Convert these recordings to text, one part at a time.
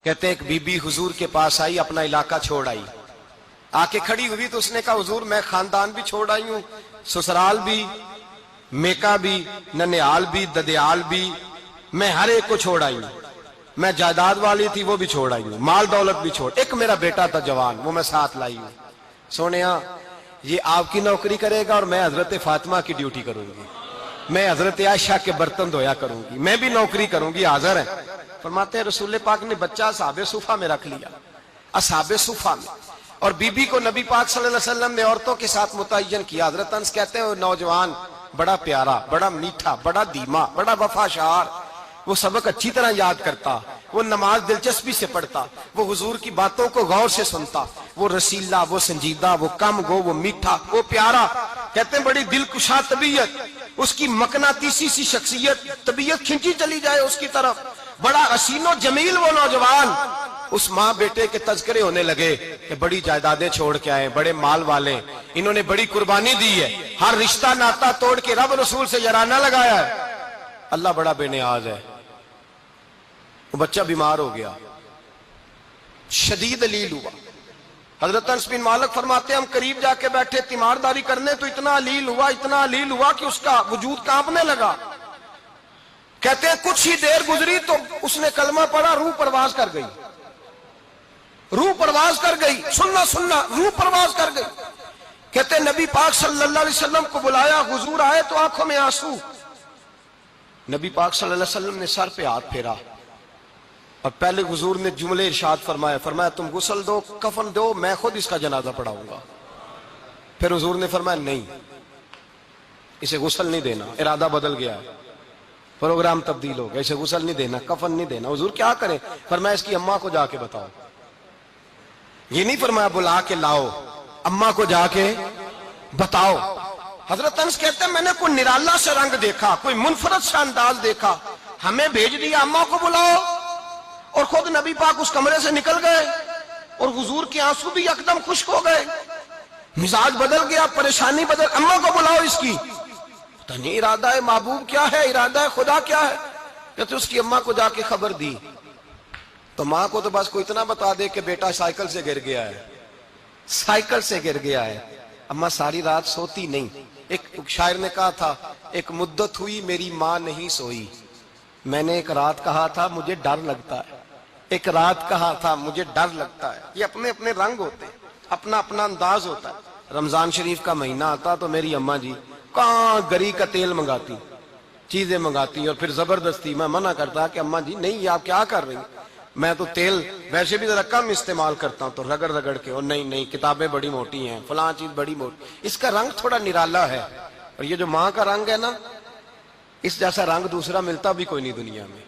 کہتے ہیں ایک بی بی حضور کے پاس آئی، اپنا علاقہ چھوڑ آئی، آ کے کھڑی ہوئی تو اس نے کہا حضور میں خاندان بھی چھوڑ آئی ہوں، سسرال بھی، میکا بھی، ننیال بھی، ددیال بھی، میں ہر ایک کو چھوڑ آئی ہوں، میں جائیداد والی تھی وہ بھی چھوڑ آئی ہوں، مال دولت بھی چھوڑ، ایک میرا بیٹا تھا جوان وہ میں ساتھ لائی ہوں۔ سونیا یہ آپ کی نوکری کرے گا اور میں حضرت فاطمہ کی ڈیوٹی کروں گی، میں حضرت عائشہ کے برتن دھویا کروں گی، میں بھی نوکری کروں گی، حاضر ہے۔ فرماتے ہیں رسول پاک نے بچہ اصحاب صفہ میں رکھ لیا، اصحاب صفہ میں، اور بی بی کو نبی پاک صلی اللہ علیہ وسلم نے عورتوں کے ساتھ متعین کیا۔ حضرت انس کہتے ہیں وہ نوجوان بڑا پیارا، بڑا میٹھا، بڑا دھیما، بڑا وفاشار، وہ سبق اچھی طرح یاد کرتا، وہ نماز دلچسپی سے پڑھتا، وہ حضور کی باتوں کو غور سے سنتا، وہ رسیلا، وہ سنجیدہ، وہ کم گو، وہ میٹھا، وہ پیارا۔ کہتے ہیں بڑی دلکشا طبیعت، اس کی مقناطیسی سی شخصیت، طبیعت کھنچی چلی جائے اس کی طرف، بڑا حسین و جمیل وہ نوجوان۔ اس ماں بیٹے کے تذکرے ہونے لگے کہ بڑی جائیدادیں چھوڑ کے آئے، بڑے مال والے، انہوں نے بڑی قربانی دی ہے، ہر رشتہ ناتا توڑ کے رب رسول سے یارانہ لگایا ہے، اللہ بڑا بے نیاز ہے۔ وہ بچہ بیمار ہو گیا، شدید علیل ہوا۔ حضرت انس بن مالک فرماتے ہیں ہم قریب جا کے بیٹھے تیمارداری کرنے تو اتنا علیل ہوا کہ اس کا وجود کانپنے لگا۔ کہتے ہیں کچھ ہی دیر گزری تو اس نے کلمہ پڑھا، روح پرواز کر گئی، روح پرواز کر گئی، سننا روح پرواز کر گئی۔ کہتے ہیں نبی پاک صلی اللہ علیہ وسلم کو بلایا، حضور آئے تو آنکھوں میں آنسو۔ نبی پاک صلی اللہ علیہ وسلم نے سر پہ ہاتھ پھیرا اور پہلے حضور نے جملے ارشاد فرمایا تم غسل دو، کفن دو، میں خود اس کا جنازہ پڑھاؤں گا۔ پھر حضور نے فرمایا نہیں، اسے غسل نہیں دینا، ارادہ بدل گیا ہے، پروگرام تبدیل ہو گیا، اسے غسل نہیں دینا، کفن نہیں دینا۔ حضور کیا کریں؟ فرمایا اس کی اماں کو جا کے بتاؤ۔ یہ نہیں فرمایا بلا کے لاؤ، اماں کو جا کے بتاؤ۔ حضرت انس کہتے ہیں میں نے کوئی نرالا سے رنگ دیکھا، کوئی منفرد سا انداز دیکھا، ہمیں بھیج دیا اماں کو بلاؤ، اور خود نبی پاک اس کمرے سے نکل گئے اور حضور کے آنسو بھی یکدم خشک ہو گئے، مزاج بدل گیا، پریشانی بدل، اماں کو بلاؤ اس کی۔ پتہ نہیں ارادہ ہے محبوب کیا ہے، ارادہ ہے خدا کیا ہے۔ کہتے اس کی اماں کو جا کے خبر دی تو ماں کو تو بس کوئی اتنا بتا دے کہ بیٹا سائیکل سے گر گیا ہے، سائیکل سے گر گیا ہے۔ اماں ساری رات سوتی نہیں۔ ایک شاعر نے کہا تھا ایک مدت ہوئی میری ماں نہیں سوئی، میں نے ایک رات کہا تھا مجھے ڈر لگتا ہے، ایک رات کہا تھا مجھے ڈر لگتا ہے۔ یہ اپنے اپنے رنگ ہوتے ہیں، اپنا اپنا انداز ہوتا ہے۔ رمضان شریف کا مہینہ آتا تو میری اماں جی کہاں گری کا تیل منگاتی، چیزیں منگاتی، اور پھر زبردستی میں منع کرتا کہ اماں جی نہیں، آپ کیا کر رہی ہیں، میں تو تیل ویسے بھی ذرا کم استعمال کرتا ہوں، تو رگڑ رگڑ کے، اور نہیں کتابیں بڑی موٹی ہیں، فلاں چیز بڑی موٹی، اس کا رنگ تھوڑا نرالا ہے۔ اور یہ جو ماں کا رنگ ہے نا، اس جیسا رنگ دوسرا ملتا بھی کوئی نہیں دنیا میں۔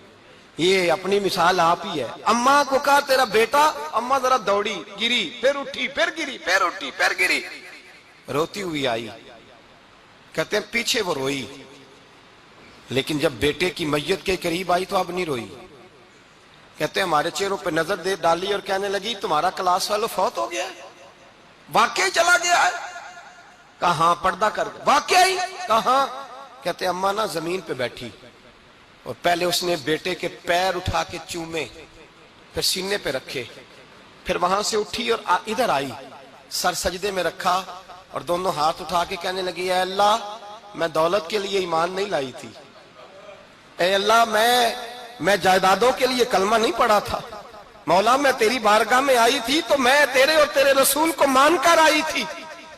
یہ اپنی مثال آپ ہی ہے۔ اماں کو کہا تیرا بیٹا، اماں ذرا دوڑی، گری، پھر اٹھی، پھر گری، پھر اٹھی، پھر گری، روتی ہوئی آئی۔ کہتے ہیں پیچھے وہ روئی، لیکن جب بیٹے کی میت کے قریب آئی تو اب نہیں روئی۔ کہتے ہیں ہمارے چہروں پہ نظر دے ڈالی اور کہنے لگی تمہارا کلاس فیلو فوت ہو گیا ہے، واقعی چلا گیا ہے؟ کہاں پردہ کر واقعی کہاں؟ کہتے ہیں اماں نا زمین پہ بیٹھی اور پہلے اس نے بیٹے کے پیر اٹھا کے چومے، پھر سینے پہ رکھے، پھر وہاں سے اٹھی اور ادھر آئی، سر سجدے میں رکھا اور دونوں ہاتھ اٹھا کے کہنے لگی اے اللہ میں دولت کے لیے ایمان نہیں لائی تھی، اے اللہ میں جائیدادوں کے لیے کلمہ نہیں پڑھا تھا، مولا میں تیری بارگاہ میں آئی تھی تو میں تیرے اور تیرے رسول کو مان کر آئی تھی،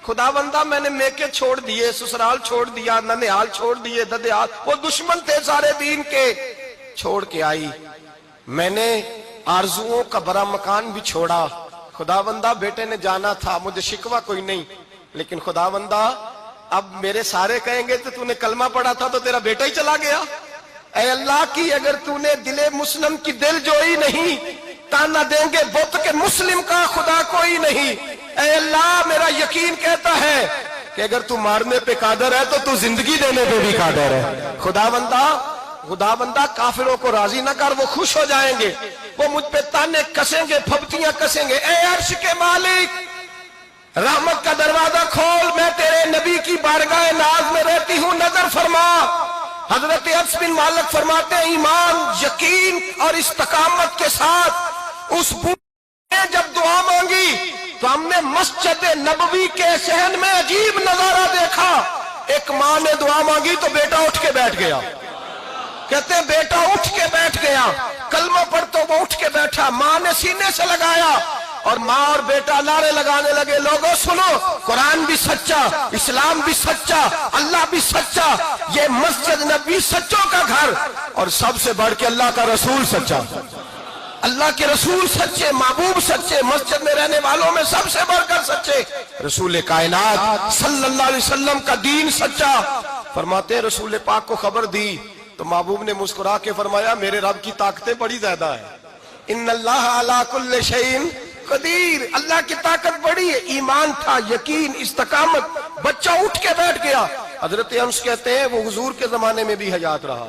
خدا بندہ میں نے میکے چھوڑ دیے، سسرال چھوڑ دیا، ننیال چھوڑ دیے، ددیال، وہ دشمن تھے سارے دین کے، چھوڑ کے آئی، میں نے آرزوؤں کا بڑا مکان بھی چھوڑا، خدا بندہ بیٹے نے جانا تھا، مجھے شکوہ کوئی نہیں، لیکن خدا بندہ اب میرے سارے کہیں گے تو نے کلمہ پڑھا تھا تو تیرا بیٹا ہی چلا گیا، اے اللہ کی اگر تو نے دل مسلم کی دل جوئی نہیں، تانا دیں گے بت کے مسلم کا خدا کوئی نہیں، اے اللہ میرا یقین کہتا ہے کہ اگر تو مارنے پہ قادر ہے تو زندگی دینے پہ بھی قادر ہے۔ خدا بندہ کافروں کو راضی نہ کر، وہ خوش ہو جائیں گے، وہ مجھ پہ تانے کسیں گے، پھپتیاں کسیں گے، اے عرش کے مالک رحمت کا دروازہ کھول، میں تیرے نبی کی بارگاہ ناز میں رہتی ہوں، نظر فرما۔ حضرت انس بن مالک فرماتے ہیں ایمان، یقین اور استقامت کے ساتھ اس بوڑھے نے جب دعا مانگی تو ہم نے مسجد نبوی کے صحن میں عجیب نظارہ دیکھا. ایک ماں نے دعا مانگی تو بیٹا اٹھ کے بیٹھ گیا. کہتے ہیں بیٹا اٹھ کے بیٹھ گیا. کلمہ پڑھ تو وہ اٹھ کے بیٹھا. ماں نے سینے سے لگایا اور ماں اور بیٹا نعرے لگانے لگے, لوگوں سنو, قرآن بھی سچا, اسلام بھی سچا, اللہ بھی سچا, یہ مسجد نبوی سچوں کا گھر, اور سب سے بڑھ کے اللہ کا رسول سچا. اللہ کے رسول سچے, محبوب سچے, مسجد میں رہنے والوں میں سب سے بڑھ کر سچے, رسول کائنات صلی اللہ علیہ وسلم کا دین سچا. فرماتے ہیں رسول پاک کو خبر دی تو محبوب نے مسکرا کے فرمایا میرے رب کی طاقتیں بڑی زیادہ ہیں. ان اللہ علی کل شیء قدیر, اللہ کی طاقت بڑی ہے. ایمان تھا, یقین, استقامت. بچہ اٹھ کے بیٹھ گیا. حضرت انس کہتے ہیں وہ حضور کے زمانے میں بھی حیات رہا,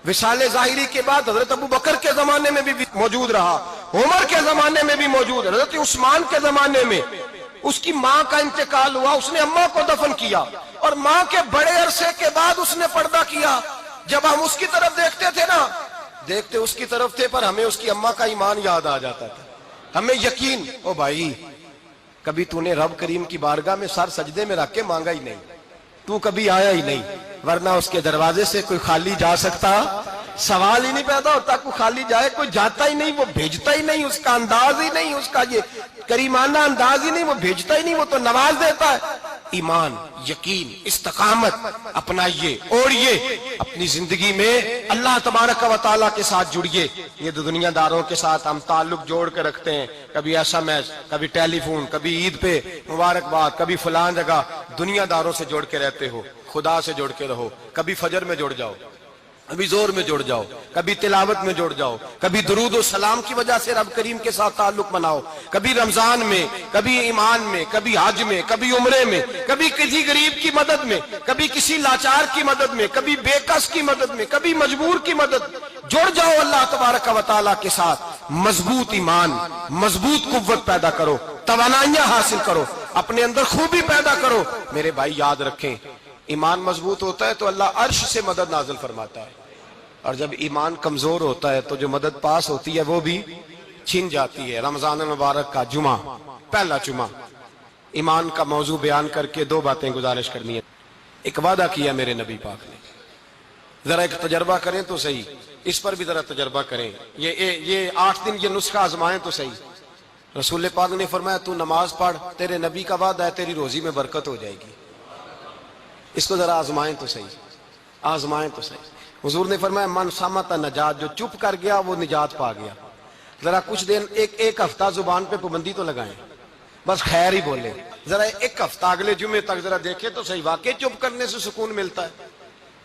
وصال ظاہری کے بعد حضرت ابو بکر کے زمانے میں بھی موجود رہا, عمر کے زمانے میں بھی موجود, حضرت عثمان کے زمانے میں. اس کی ماں کا انتقال ہوا, اس نے اماں کو دفن کیا, اور ماں کے بڑے عرصے کے بعد اس نے پردہ کیا. جب ہم اس کی طرف دیکھتے تھے نا, دیکھتے اس کی طرف تھے, پر ہمیں اس کی اماں کا ایمان یاد آ جاتا تھا, ہمیں یقین. او بھائی, کبھی تو نے رب کریم کی بارگاہ میں سر سجدے میں رکھ کے مانگا ہی نہیں, تو کبھی آیا ہی نہیں, ورنہ اس کے دروازے سے کوئی خالی جا سکتا, سوال ہی نہیں پیدا ہوتا. کوئی خالی جائے, کوئی جاتا ہی نہیں, وہ بھیجتا ہی نہیں, اس کا انداز ہی نہیں, اس کا یہ کریمانہ انداز ہی نہیں, وہ بھیجتا ہی نہیں, وہ تو نواز دیتا ہے. ایمان, یقین, استقامت اپنائیے, اوڑھیے اپنی زندگی میں, اللہ تبارک و تعالیٰ کے ساتھ جڑیے. یہ دنیا داروں کے ساتھ ہم تعلق جوڑ کے رکھتے ہیں, کبھی ایس ایم ایس, کبھی ٹیلی فون, کبھی عید پہ مبارکباد, کبھی فلان جگہ. دنیا داروں سے جوڑ کے رہتے ہو, خدا سے جوڑ کے رہو. کبھی فجر میں جڑ جاؤ, کبھی زور میں جڑ جاؤ, کبھی تلاوت میں جڑ جاؤ, کبھی درود و سلام کی وجہ سے رب کریم کے ساتھ تعلق بناؤ, کبھی رمضان میں, کبھی ایمان میں, کبھی حج میں, کبھی عمرے میں, کبھی کسی غریب کی مدد میں, کبھی کسی لاچار کی مدد میں, کبھی بے کس کی مدد میں, کبھی مجبور کی مدد. جڑ جاؤ اللہ تبارک و تعالیٰ کے ساتھ. مضبوط ایمان, مضبوط قوت پیدا کرو, توانائیاں حاصل کرو, اپنے اندر خوبی پیدا کرو. میرے بھائی یاد رکھیں, ایمان مضبوط ہوتا ہے تو اللہ عرش سے مدد نازل فرماتا ہے, اور جب ایمان کمزور ہوتا ہے تو جو مدد پاس ہوتی ہے وہ بھی چھن جاتی ہے. رمضان مبارک کا جمعہ, پہلا جمعہ, ایمان کا موضوع بیان کر کے دو باتیں گزارش کرنی ہے. ایک وعدہ کیا میرے نبی پاک نے, ذرا ایک تجربہ کریں تو صحیح, اس پر بھی ذرا تجربہ کریں. یہ 8 دن یہ نسخہ آزمائیں تو صحیح. رسول پاک نے فرمایا تو نماز پڑھ, تیرے نبی کا وعدہ ہے تیری روزی میں برکت ہو جائے گی. اس کو ذرا آزمائیں تو صحیح, آزمائیں تو صحیح. حضور نے فرمایا من صامت نجات, جو چپ کر گیا وہ نجات پا گیا. ذرا کچھ دن, ایک ہفتہ زبان پہ پابندی تو لگائیں, بس خیر ہی بولیں. ذرا ایک ہفتہ اگلے جمعے تک ذرا دیکھیں تو صحیح, واقعی چپ کرنے سے سکون ملتا ہے.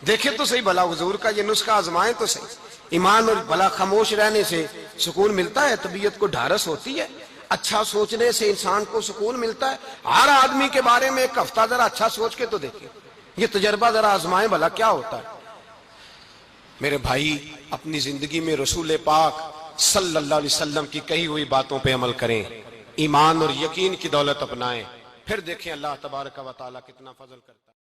دیکھیں تو صحیح بھلا حضور کا یہ نسخہ آزمائیں تو صحیح. ایمان اور بھلا خاموش رہنے سے سکون ملتا ہے, طبیعت کو ڈھارس ہوتی ہے, اچھا سوچنے سے انسان کو سکون ملتا ہے. ہر آدمی کے بارے میں ایک ہفتہ ذرا اچھا سوچ کے تو دیکھیں, یہ تجربہ ذرا آزمائیں بھلا کیا ہوتا ہے. میرے بھائی, اپنی زندگی میں رسول پاک صلی اللہ علیہ وسلم کی کہی ہوئی باتوں پہ عمل کریں, ایمان اور یقین کی دولت اپنائیں, پھر دیکھیں اللہ تبارک و تعالیٰ کتنا فضل کرتا ہے.